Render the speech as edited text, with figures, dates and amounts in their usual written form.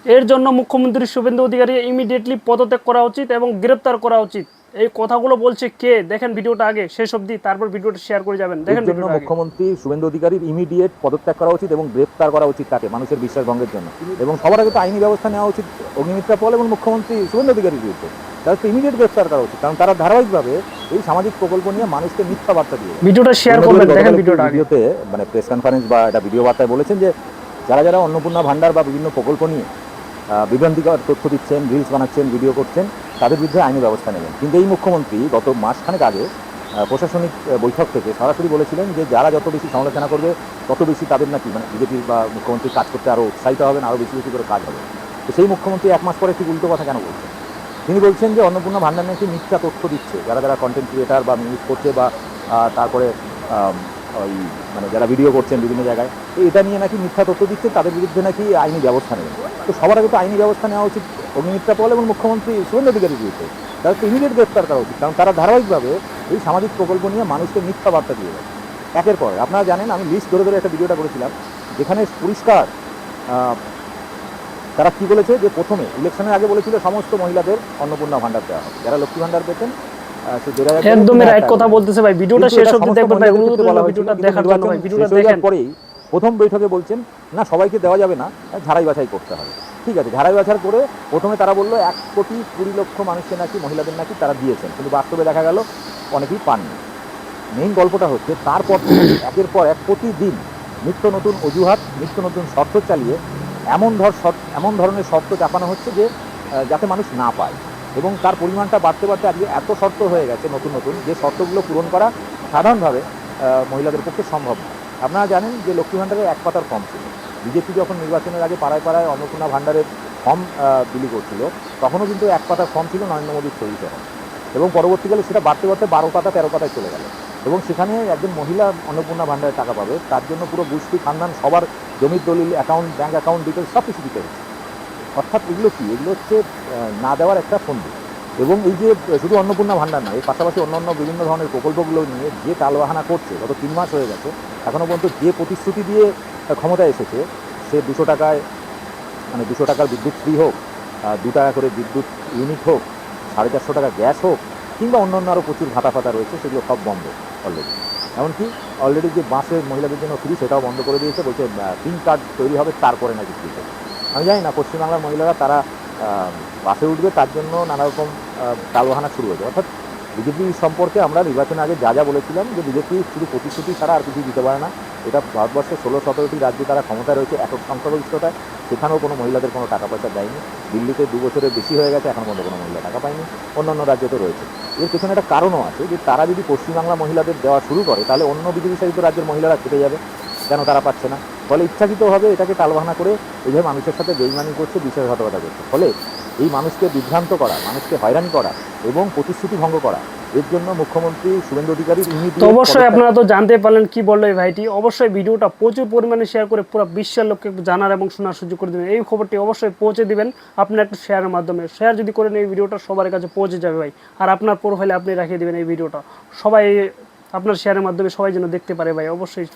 এর জন্য মুখ্যমন্ত্রী শুভেন্দু অধিকারী ইমিডিয়েটলি পদত্যাগ করা উচিত এবং গ্রেপ্তার করা উচিত। এই কথাগুলো বলছে কে? দেখেন ভিডিওটা আগে শেষ অবধি, তারপর ভিডিওটা শেয়ার করে যাবেন। দেখেন জন্য মুখ্যমন্ত্রী শুভেন্দু অধিকারীর ইমিডিয়েট পদত্যাগ করা উচিত এবং গ্রেপ্তার করা উচিত তাকে মানুষের বিশ্বাস ভঙ্গের জন্য। এবং সবার আগে তো আইনি ব্যবস্থা নেওয়া উচিত অগ্নিমিত্রা পল এবং মুখ্যমন্ত্রী শুভেন্দু অধিকারীর বিরুদ্ধে। তাদের ইমিডিয়েট গ্রেপ্তার করা উচিত, কারণ তারা ধারাবাহিকভাবে এই সামাজিক প্রকল্প নিয়ে মানুষকে মিথ্যা বার্তা দিয়ে ভিডিওটা শেয়ার করবেন। দেখেন ভিডিওতে মানে প্রেস কনফারেন্স বা এটা ভিডিও বার্তায় বলেছেন যে যারা যারা অন্নপূর্ণা ভান্ডার বা বিভিন্ন প্রকল্প নিয়ে বিভ্রান্তিকর তথ্য দিচ্ছেন, রিলস বানাচ্ছেন, ভিডিও করছেন, তাদের বিরুদ্ধে আইনি ব্যবস্থা নেবেন। কিন্তু এই মুখ্যমন্ত্রী গত মাসখানেক আগে প্রশাসনিক বৈঠক থেকে সরাসরি বলেছিলেন যে যারা যত বেশি সমালোচনা করবে তত বেশি তাদের নাকি মানে বিজেপির বা মুখ্যমন্ত্রীর কাজ করতে আরও উৎসাহিত হবেন, আরও বেশি বেশি করে কাজ হবে। তো সেই মুখ্যমন্ত্রী এক মাস পরে ঠিক উল্টো কথা কেন বলছেন? তিনি বলছেন যে অন্নপূর্ণা ভান্ডার নাকি মিথ্যা তথ্য দিচ্ছে যারা যারা কন্টেন্ট ক্রিয়েটার বা মিউজ করছে বা তারপরে ওই মানে যারা ভিডিও করছেন বিভিন্ন জায়গায়, তো এটা নিয়ে নাকি মিথ্যা তথ্য দিচ্ছে, তাদের বিরুদ্ধে নাকি আইনি ব্যবস্থা নেবেন। তো সবার আগে তো আইনি ব্যবস্থা নেওয়া উচিত অগ্নিমিত্রা পল এবং মুখ্যমন্ত্রী শুভেন্দু অধিকারীর বিরুদ্ধে। তাদের তো ইমিডিয়েট গ্রেপ্তার করা উচিত, কারণ তারা ধারাবাহিকভাবে এই সামাজিক প্রকল্প নিয়ে মানুষকে মিথ্যা বার্তা দিয়ে যাচ্ছে একের পর। আপনারা জানেন আমি লিস্ট ধরে ধরে একটা ভিডিওটা করেছিলাম যেখানে পরিষ্কার তারা কি বলেছে যে প্রথমে ইলেকশনের আগে বলেছিল সমস্ত মহিলাদের অন্নপূর্ণা ভান্ডার দেওয়া হবে, যারা লক্ষ্মী ভান্ডার পেতেন একদমই রাইট কথা বলতেছে ভাই। ভিডিওটা শেষ অবধি দেখবেন ভাই, ভিডিওটা দেখার জন্য ভাই, ভিডিওটা দেখেন। পরেই প্রথম বৈঠকে বলছেন না সবাইকে দেওয়া যাবে না, ঝাড়াই বাছাই করতে হবে। ঠিক আছে, ঝাড়াই বাছাই করে প্রথমে তারা বললো 1,20,00,000 মানুষকে নাকি মহিলাদের নাকি তারা দিয়েছেন, কিন্তু বাস্তবে দেখা গেল অনেকেই পাননি। মেইন গল্পটা হচ্ছে তারপর একের পর এক প্রতিদিন নিত্য নতুন অজুহাত, নিত্য নতুন শর্ত চালিয়ে এমন ধরনের শর্ত চাপানো হচ্ছে যে যাতে মানুষ না পায়, এবং তার পরিমাণটা বাড়তে বাড়তে আজকে এত শর্ত হয়ে গেছে নতুন নতুন, যে শর্তগুলো পূরণ করা সাধারণভাবে মহিলাদের পক্ষে সম্ভব না। আপনারা জানেন যে লক্ষ্মী ভাণ্ডারের এক পাতার ফর্ম ছিল। বিজেপি যখন নির্বাচনের আগে পাড়ায় পাড়ায় অন্নপূর্ণা ভাণ্ডারের ফর্ম বিলি করছিল, তখনও কিন্তু এক পাতার ফর্ম ছিল নরেন্দ্র মোদীর সই সহ, এবং পরবর্তীকালে সেটা বাড়তে বাড়তে 12 পাতা 13 পাতায় চলে গেল। এবং সেখানে একজন মহিলা অন্নপূর্ণা ভাণ্ডারের টাকা পাবে, তার জন্য পুরো গোষ্ঠী খানদান সবার জমির দলিল, অ্যাকাউন্ট, ব্যাঙ্ক অ্যাকাউন্ট ডিটেলস সব কিছু দিতে হচ্ছে। অর্থাৎ এগুলো কি? এগুলো হচ্ছে না দেওয়ার একটা ফন্দি। এবং এই যে শুধু অন্নপূর্ণা ভাণ্ডার নয়, এর পাশাপাশি অন্যান্য বিভিন্ন ধরনের প্রকল্পগুলো নিয়ে যে টালবাহানা করছে, গত 3 মাস হয়ে গেছে, এখনও পর্যন্ত যে প্রতিশ্রুতি দিয়ে ক্ষমতায় এসেছে, সে 200 টাকায় মানে 200 টাকার বিদ্যুৎ ফ্রি হোক, 2 টাকা করে বিদ্যুৎ ইউনিট হোক, 450 টাকা গ্যাস হোক, কিংবা অন্যান্য আরও প্রচুর ভাতা ফাতা রয়েছে, সেগুলো সব বন্ধ অলরেডি। এমনকি অলরেডি যে বাসের মহিলাদের জন্য ফ্রি, সেটাও বন্ধ করে দিয়েছে, বলছে পিন কার্ড তৈরি হবে তারপরে নাকি ফ্রি হবে। আমি জানি না পশ্চিমবাংলার মহিলারা তারা বাসে উঠবে তার জন্য নানা রকম টালবাহানা শুরু হয়েছে। অর্থাৎ বিজেপি সম্পর্কে আমরা নির্বাচনের আগে যা যা বলেছিলাম যে বিজেপি শুধু প্রতিশ্রুতি ছাড়া আর কিছু দিতে পারে না। এটা ভারতবর্ষের 16-17টি রাজ্যে তারা ক্ষমতায় রয়েছে একক সংখ্যাগরিষ্ঠতায়, সেখানেও কোনো মহিলাদের কোনো টাকা পয়সা দেয়নি। দিল্লিতে 2 বছরের বেশি হয়ে গেছে, এখন পর্যন্ত কোনো মহিলা টাকা পায়নি, অন্যান্য রাজ্যে তো রয়েছে। এর পেছনে একটা কারণও আছে যে তারা যদি পশ্চিমবাংলা মহিলাদের দেওয়া শুরু করে, তাহলে অন্য বিজেপি শাসিত রাজ্যের মহিলারা খেতে যাবে, কেন তারা পাচ্ছে না। ফলে ইচ্ছাকৃতভাবে এটাকে টালবাহানা করে এইভাবে মানুষের সাথে বেইমানি করছে, বিশ্বাসঘাতকতা করছে। ফলে এই মানুষকে বিভ্রান্ত করা, মানুষকে হয়রানি করা এবং প্রতিশ্রুতি ভঙ্গ করা, এর জন্য মুখ্যমন্ত্রী শুভেন্দু অধিকারী তো অবশ্যই আপনারা তো জানতে পারলেন কি বললো এই ভাইটি। অবশ্যই ভিডিওটা প্রচুর পরিমাণে শেয়ার করে পুরো বিশ্বের লোককে জানার এবং শোনার সুযোগ করে দেবেন। এই খবরটি অবশ্যই পৌঁছে দিবেন আপনার একটা শেয়ারের মাধ্যমে। শেয়ার যদি করেন এই ভিডিওটা সবার কাছে পৌঁছে যাবে ভাই। আর আপনার প্রোফাইলে আপনি রাখিয়ে দেবেন এই ভিডিওটা, সবাই আপনার শেয়ারের মাধ্যমে সবাই যেন দেখতে পারে ভাই। অবশ্যই